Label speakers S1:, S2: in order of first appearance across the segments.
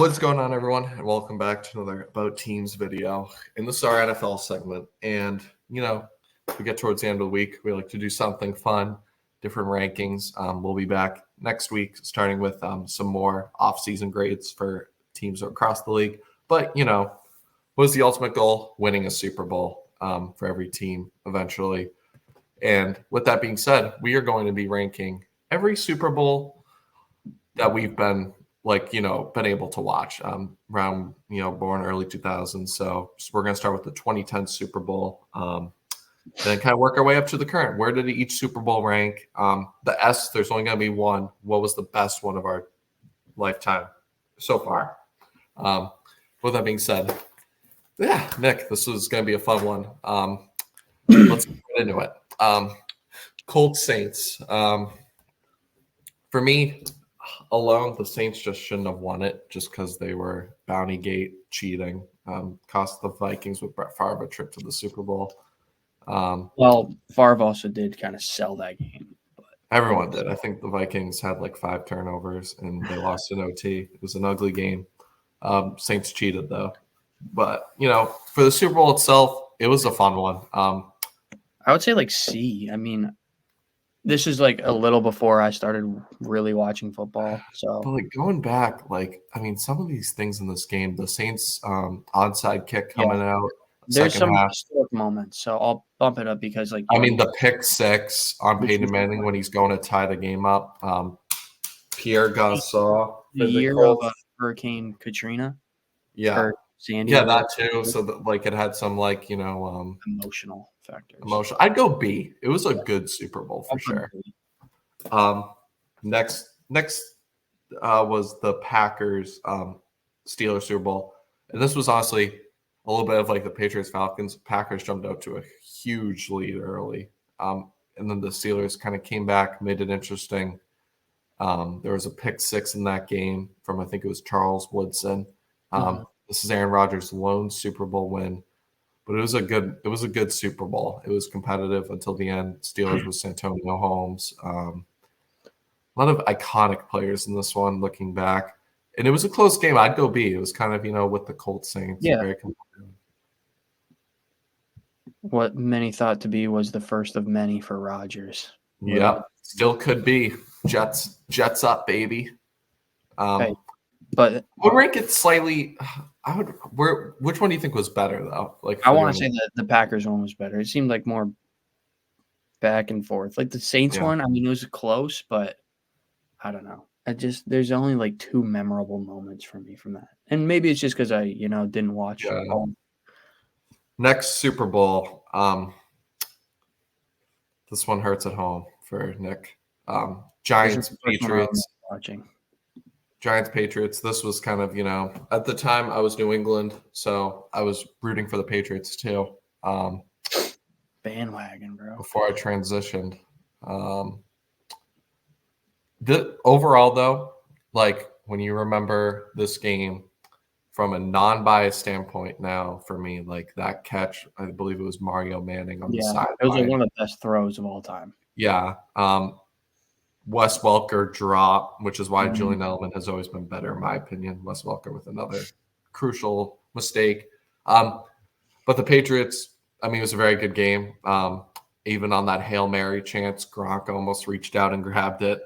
S1: What is going on, everyone? And welcome back to another About Teams video. And this is our NFL segment. And, we get towards the end of the week. We like to do something fun, different rankings. We'll be back next week, starting with some more off-season grades for teams across the league. But, what is the ultimate goal? Winning a Super Bowl for every team eventually. And with that being said, we are going to be ranking every Super Bowl that we've been been able to watch around, born early 2000s. So we're going to start with the 2010 Super Bowl, then kind of work our way up to the current. Where did each Super Bowl rank? The S, there's only going to be one. What was the best one of our lifetime so far? With that being said, yeah, Nick, this is going to be a fun one. Let's get into it. Colts Saints. For me, alone, the Saints just shouldn't have won it just because they were bounty gate cheating. Cost the Vikings with Brett Favre a trip to the Super Bowl.
S2: Well, Favre also did kind of sell that game. But
S1: everyone did. I think the Vikings had like 5 turnovers and they lost in OT. It was an ugly game. Saints cheated though. But, for the Super Bowl itself, it was a fun one.
S2: I would say like C. I mean, this is like a little before I started really watching football. So,
S1: but like going back, some of these things in this game, the Saints onside kick coming out.
S2: There's some historic moments, so I'll bump it up because
S1: the pick six on Peyton Manning when he's going to tie the game up. Pierre Gasol.
S2: The year of Hurricane Katrina.
S1: Yeah.
S2: Or Sandy.
S1: Yeah, that too. So it had some
S2: emotional factors.
S1: Emotional. I'd go B. It was a good Super Bowl for sure. Next was the Packers Steelers Super Bowl, and this was honestly a little bit of like the Patriots Falcons. Packers jumped out to a huge lead early, and then the Steelers kind of came back, made it interesting. There was a pick six in that game from I think it was Charles Woodson. This is Aaron Rodgers' lone Super Bowl win, but it was a good Super Bowl. It was competitive until the end. Steelers with Santonio Holmes. A lot of iconic players in this one. Looking back, and it was a close game. I'd go B. It was kind of with the Colts Saints.
S2: Yeah.
S1: Very competitive.
S2: What many thought to be was the first of many for Rodgers.
S1: Yeah, still could be. Jets up, baby.
S2: But
S1: I would rank it slightly. Which one do you think was better though?
S2: I want to say that the Packers one was better. It seemed like more back and forth. Like the Saints one, it was close, but I don't know. There's only like 2 memorable moments for me from that, and maybe it's just because I didn't watch.
S1: Yeah. Next Super Bowl. This one hurts at home for Nick. Giants Patriots.
S2: Watching.
S1: Giants Patriots. This was kind of, at the time I was New England, so I was rooting for the Patriots too.
S2: Bandwagon, bro.
S1: Before I transitioned. The overall though, when you remember this game from a non-biased standpoint now for me, that catch, I believe it was Mario Manning on the side.
S2: It was one of the best throws of all time.
S1: Yeah. Wes Welker drop, which is why Julian Edelman has always been better, in my opinion. Wes Welker with another crucial mistake. But the Patriots, it was a very good game. Even on that Hail Mary chance, Gronk almost reached out and grabbed it.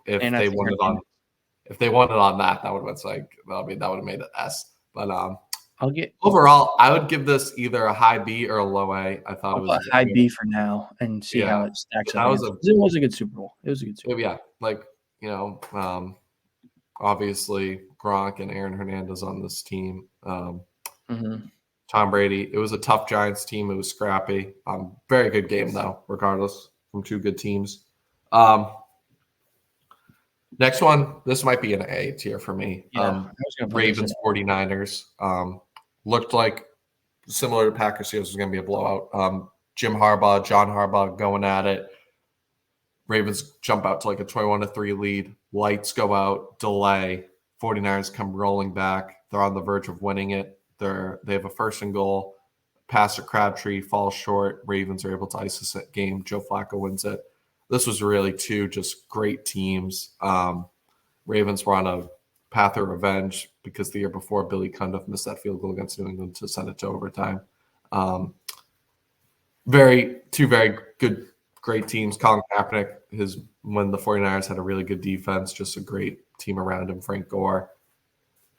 S1: If they won it on that would have been that would have made it S. But overall, I would give this either a high B or a low A. I thought it was
S2: a high B for now and see how it stacks up. It was a good Super Bowl. It was a good Super Bowl.
S1: Yeah, obviously Gronk and Aaron Hernandez on this team. Tom Brady. It was a tough Giants team. It was scrappy. Very good game though, regardless, from 2 good teams. Next one, this might be an A tier for me. Ravens 49ers. Looked like similar to Packers. Steelers was going to be a blowout. John Harbaugh going at it. Ravens jump out to like a 21-3 lead. Lights go out, delay. 49ers come rolling back. They're on the verge of winning it. They have a 1st and goal. Pass to Crabtree, falls short. Ravens are able to ice this game. Joe Flacco wins it. This was really 2 just great teams. Ravens were on a path of revenge because the year before Billy Cundiff missed that field goal against New England to send it to overtime. Two very good, great teams. Colin Kaepernick, when the 49ers had a really good defense, just a great team around him. Frank Gore,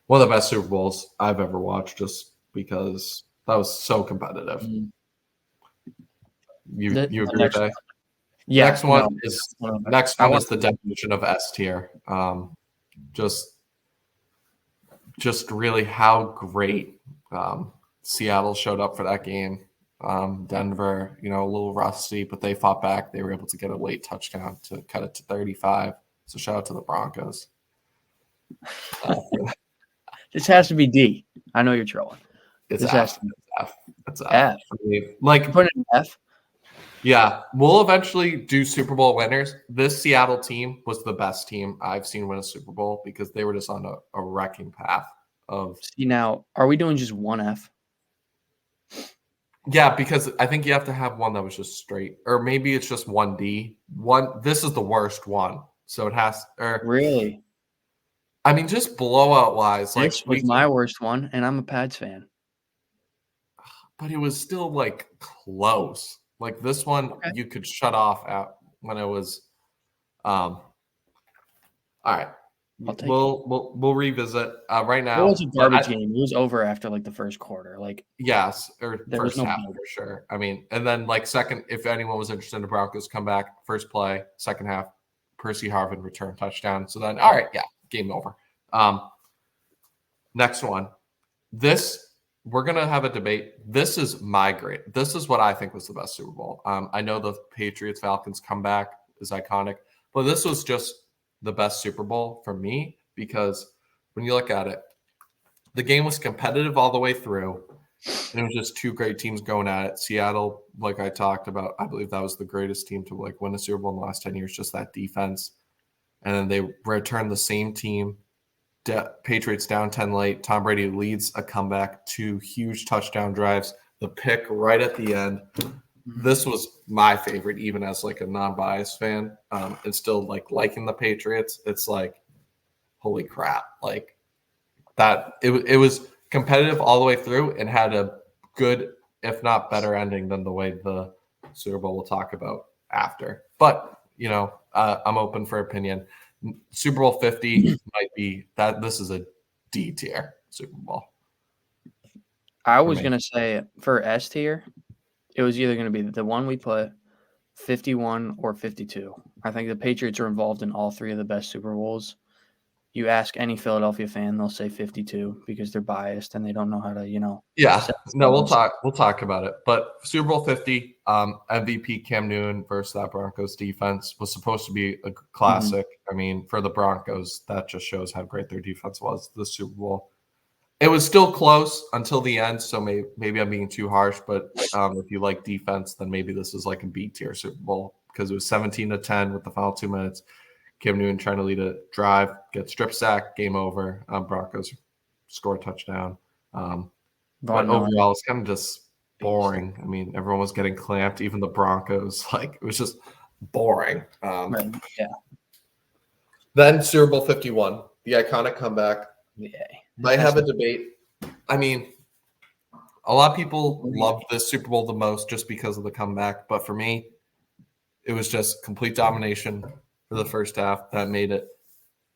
S1: one of the best Super Bowls I've ever watched, just because that was so competitive. You agree with that?
S2: Yeah.
S1: Next one is the definition of S tier. Just really how great Seattle showed up for that game. Denver, a little rusty, but they fought back. They were able to get a late touchdown to cut it to 35. So shout out to the Broncos.
S2: This has to be D. I know you're trolling.
S1: It's
S2: F.
S1: It's
S2: F. Put it in F.
S1: Yeah, we'll eventually do Super Bowl winners. This Seattle team was the best team I've seen win a Super Bowl because they were just on a wrecking path of.
S2: See, now, are we doing just one F?
S1: Yeah, because I think you have to have one that was just straight, or maybe it's just 1D. This is the worst one, so it has.
S2: Really?
S1: I mean, just blowout wise,
S2: This was my worst one, and I'm a Pats fan.
S1: But it was still close. This one, You could shut off at when it was. All right, we'll revisit right now.
S2: It was a garbage game. It was over after the first quarter.
S1: Yes, or first half for sure. I mean, and then second, if anyone was interested in the Broncos comeback, first play, second half, Percy Harvin return touchdown. So then, all right, yeah, game over. Next one, we're going to have a debate. This is my grade. This is what I think was the best Super Bowl. I know the Patriots-Falcons comeback is iconic, but this was just the best Super Bowl for me because when you look at it, the game was competitive all the way through. And it was just two great teams going at it. Seattle, like I talked about, I believe that was the greatest team to win a Super Bowl in the last 10 years, just that defense. And then they returned the same team. Patriots down 10 late. Tom Brady leads a comeback, 2 huge touchdown drives, the pick right at the end. This was my favorite, even as a non-biased fan. And still liking the Patriots. It's holy crap. That it was competitive all the way through and had a good, if not better ending than the way the Super Bowl we'll talk about after. But, I'm open for opinion. Super Bowl 50 might be that. This is a D tier Super Bowl.
S2: I was going to say for S tier, it was either going to be the one we put 51 or 52. I think the Patriots are involved in all 3 of the best Super Bowls. You ask any Philadelphia fan, they'll say 52 because they're biased and they don't know how to,
S1: Yeah, no, we'll talk about it. But Super Bowl 50, MVP Cam Newton versus that Broncos defense was supposed to be a classic. I mean, for the Broncos, that just shows how great their defense was this Super Bowl. It was still close until the end, so maybe I'm being too harsh. But if you like defense, then maybe this is a B tier Super Bowl because it was 17-10 with the final 2 minutes. Cam Newton trying to lead a drive, get strip sack, game over. Broncos score a touchdown. But overall, it's kind of just boring. I mean, everyone was getting clamped, even the Broncos. It was just boring.
S2: Yeah.
S1: Then Super Bowl 51, the iconic comeback.
S2: Yeah.
S1: Might have a debate. I mean, a lot of people love this Super Bowl the most just because of the comeback. But for me, it was just complete domination for the first half that made it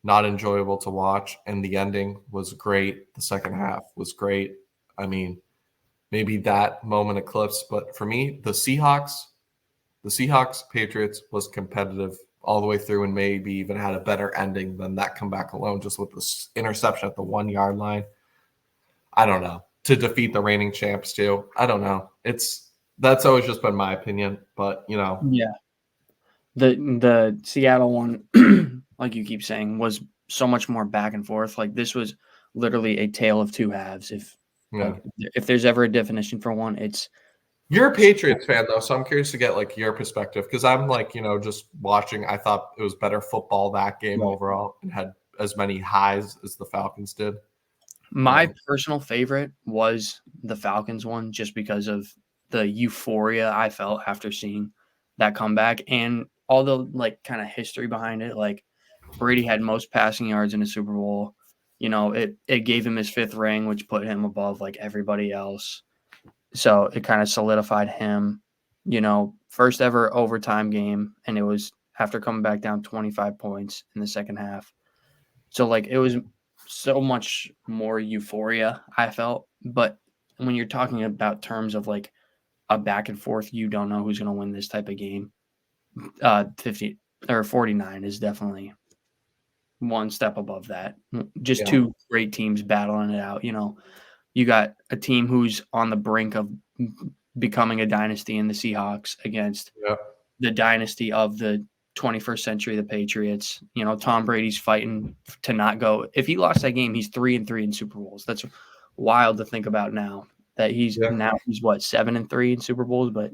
S1: not enjoyable to watch. And the ending was great. The second half was great. I mean, maybe that moment eclipsed. But for me, the Seahawks Patriots was competitive all the way through and maybe even had a better ending than that comeback alone, just with this interception at the 1 yard line. I don't know. To defeat the reigning champs too. I don't know. That's always just been my opinion, but
S2: Yeah. The Seattle one, like you keep saying, was so much more back and forth. This was literally a tale of 2 halves. If there's ever a definition for one, it's.
S1: You're a Patriots fan though, so I'm curious to get your perspective because I'm just watching. I thought it was better football that game overall and had as many highs as the Falcons did.
S2: My personal favorite was the Falcons one, just because of the euphoria I felt after seeing that comeback and all the kind of history behind it. Brady had most passing yards in a Super Bowl. it gave him his 5th ring, which put him above like everybody else. So it kind of solidified him, first ever overtime game. And it was after coming back down 25 points in the second half. So like it was so much more euphoria, I felt. But when you're talking about terms of like a back and forth, you don't know who's going to win this type of game. 50 or 49 is definitely one step above that. Just two great teams battling it out. You got a team who's on the brink of becoming a dynasty in the Seahawks against the dynasty of the 21st century, the Patriots. Tom Brady's fighting to not go. If he lost that game, he's 3-3 in Super Bowls. That's wild to think about now. That he's what, 7-3 in Super Bowls, but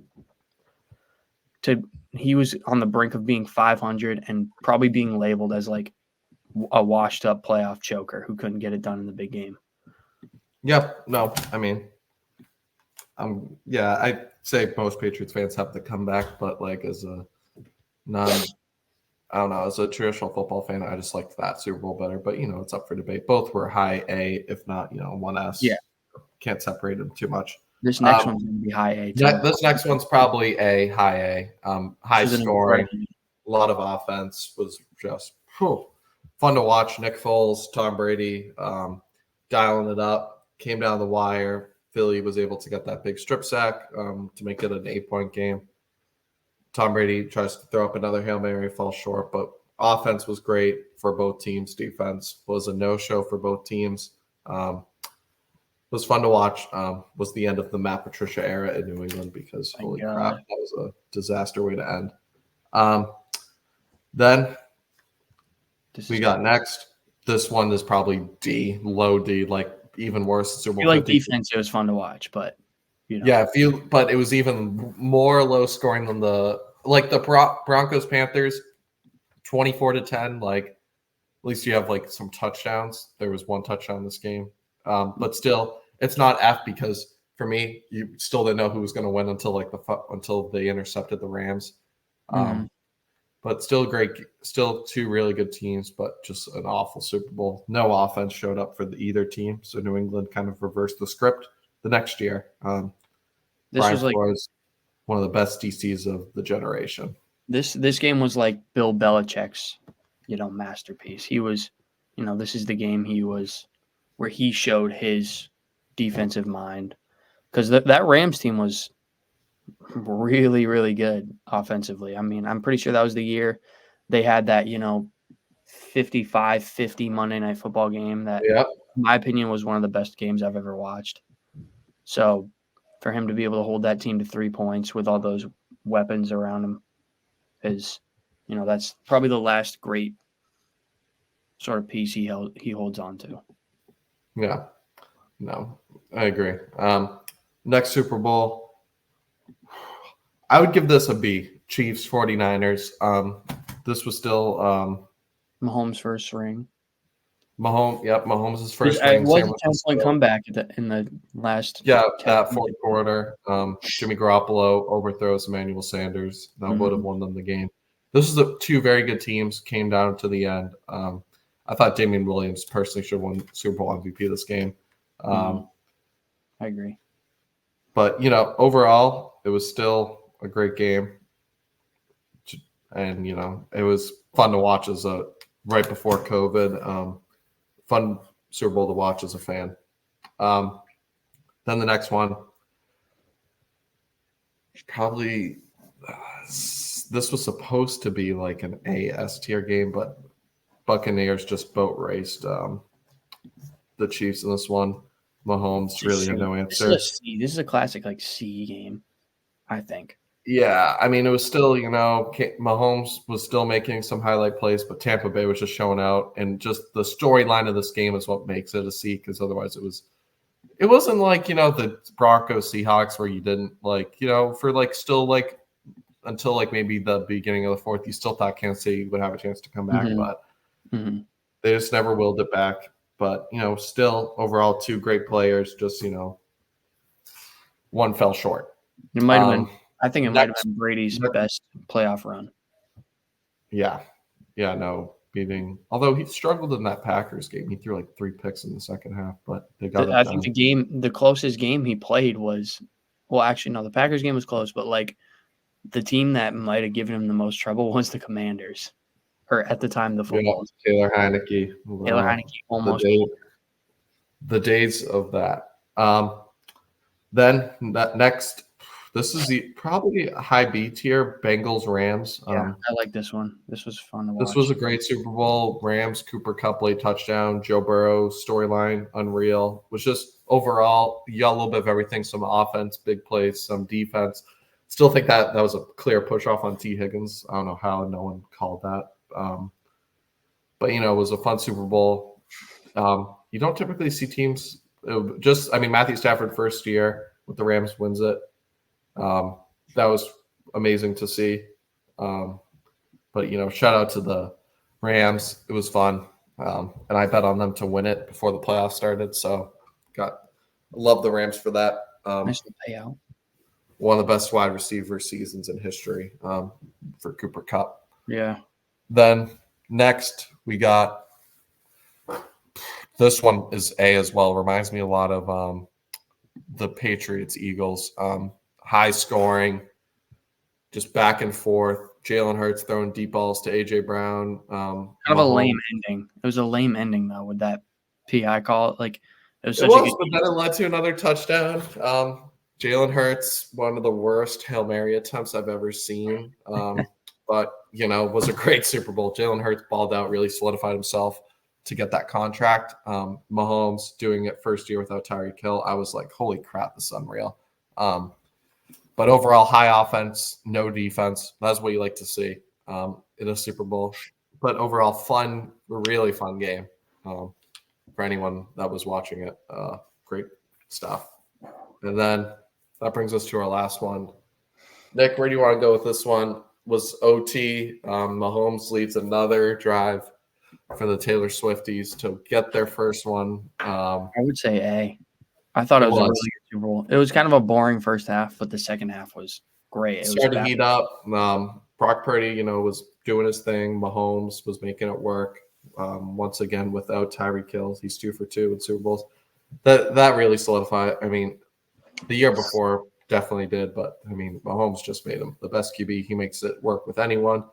S2: he was on the brink of being 500 and probably being labeled as like a washed up playoff choker who couldn't get it done in the big game.
S1: Yeah, no, I mean, I'd say most Patriots fans have to come back, but like as a as a traditional football fan, I just liked that Super Bowl better. But it's up for debate. Both were high A, if not 1S. Yeah, can't separate them too much.
S2: This next one's going to be high A.
S1: This next one's probably high A. High scoring, a lot of offense, was just fun to watch. Nick Foles, Tom Brady, dialing it up, came down the wire. Philly was able to get that big strip sack to make it an 8-point game. Tom Brady tries to throw up another Hail Mary, falls short, but offense was great for both teams. Defense was a no-show for both teams. It was fun to watch. Was the end of the Matt Patricia era in New England because holy crap, that was a disaster way to end. Then we got next. This one is probably D, low D, like even worse.
S2: Super Bowl. Like defense, it was fun to watch, but
S1: but it was even more low scoring than the Broncos Panthers, 24-10. Like at least you have like some touchdowns. There was one touchdown in this game, but still. It's not F because for me, you still didn't know who was going to win until they intercepted the Rams. But still still two really good teams, but just an awful Super Bowl. No offense showed up for either team, so New England kind of reversed the script the next year. This was one of the best DCs of the generation.
S2: This game was like Bill Belichick's, masterpiece. He was, this is the game where he showed his defensive mind, because that Rams team was really, really good offensively. I mean, I'm pretty sure that was the year they had that 55-50 Monday Night Football game that, in my opinion, was one of the best games I've ever watched. So for him to be able to hold that team to 3 points with all those weapons around him is, that's probably the last great sort of piece he holds on to.
S1: Yeah. No, I agree. Next Super Bowl, I would give this a B. Chiefs, 49ers. This was still
S2: Mahomes' first ring.
S1: Mahomes' first ring.
S2: It was a 10-point comeback in the last.
S1: Yeah, that fourth quarter. Jimmy Garoppolo overthrows Emmanuel Sanders. That would have won them the game. This is two very good teams. Came down to the end. I thought Damian Williams personally should have won Super Bowl MVP this game.
S2: I agree.
S1: But, overall, it was still a great game. And, it was fun to watch right before COVID. Fun Super Bowl to watch as a fan. Then the next one, probably this was supposed to be like an A-S tier game, but Buccaneers just boat raced the Chiefs in this one. Mahomes really had no answer.
S2: This is a classic C game, I think.
S1: Yeah, I mean, it was still, Mahomes was still making some highlight plays, but Tampa Bay was just showing out, and just the storyline of this game is what makes it a C, because otherwise it wasn't like, the Broncos Seahawks where you didn't for still until maybe the beginning of the fourth, you still thought Kansas City would have a chance to come back, but they just never willed it back. But, still overall two great players, just, one fell short.
S2: It might have been. I think it might have been Brady's best playoff run.
S1: Yeah. Yeah, no. beating. Although he struggled in that Packers game, he threw like 3 picks in the second half, but they got it
S2: I
S1: done.
S2: think the closest game he played was, well, actually, no, the Packers game was close, but like the team that might have given him the most trouble was the Commanders, or at the time the football.
S1: Taylor Heineke.
S2: Taylor Heineke almost.
S1: The days of that. Then next, this is probably a high B tier, Bengals Rams.
S2: Yeah, I like this one. This was fun to watch.
S1: This was a great Super Bowl. Rams, Cooper Kupp late touchdown, Joe Burrow storyline, unreal. Was just overall, you got a little bit of everything, some offense, big plays, some defense. Still think that was a clear push off on T. Higgins. I don't know how no one called that. But, it was a fun Super Bowl. You don't typically see teams Matthew Stafford first year with the Rams wins it. That was amazing to see. But, shout out to the Rams. It was fun. And I bet on them to win it before the playoffs started. So love the Rams for that.
S2: Nice payout.
S1: One of the best wide receiver seasons in history for Cooper Kupp.
S2: Yeah.
S1: Then next we got this one is A as well. Reminds me a lot of the Patriots Eagles. High scoring, just back and forth. Jalen Hurts throwing deep balls to AJ Brown.
S2: Kind of a lame ending. It was a lame ending though with that PI call. Like it was such
S1: but then it led to another touchdown. Jalen Hurts, one of the worst Hail Mary attempts I've ever seen. But, was a great Super Bowl. Jalen Hurts balled out, really solidified himself to get that contract. Mahomes doing it first year without Tyreek Hill. I was like, holy crap, this is unreal. But overall, high offense, no defense. That's what you like to see in a Super Bowl. But overall, fun, really fun game for anyone that was watching it. Great stuff. And then that brings us to our last one. Nick, where do you want to go with this one? Was OT. Mahomes leads another drive for the Taylor Swifties to get their first one.
S2: I would say A. I thought it was a really good Super Bowl. It was kind of a boring first half, but the second half was great. It
S1: started to heat up. Brock Purdy, was doing his thing. Mahomes was making it work. Once again, without Tyreek Hill, he's 2 for 2 in Super Bowls. That really solidified. I mean, the year before definitely did, but Mahomes just made him the best QB. He makes it work with anyone.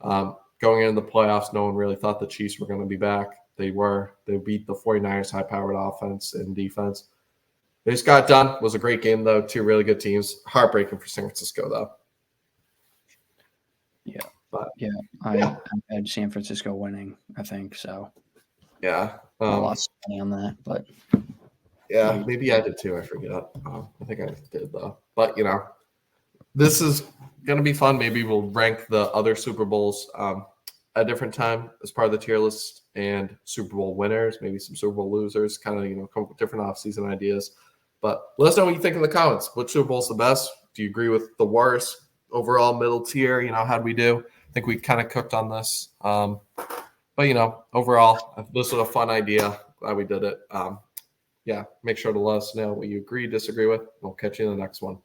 S1: Going into the playoffs, no one really thought the Chiefs were going to be back. They were. They beat the 49ers high-powered offense and defense. They just got done. It was a great game, though. 2 really good teams. Heartbreaking for San Francisco, though.
S2: Yeah. But I had San Francisco winning, I think, so.
S1: Yeah.
S2: I lost money on that, but.
S1: Yeah, maybe I did too. I forget. I think I did, though. But, this is going to be fun. Maybe we'll rank the other Super Bowls at a different time as part of the tier list and Super Bowl winners, maybe some Super Bowl losers, kind of, come up with different offseason ideas. But let us know what you think in the comments. Which Super Bowl's the best? Do you agree with the worst? Overall middle tier, how'd we do? I think we kind of cooked on this. But, overall, this was a fun idea. Glad we did it. Yeah, make sure to let us know what you agree, disagree with. We'll catch you in the next one.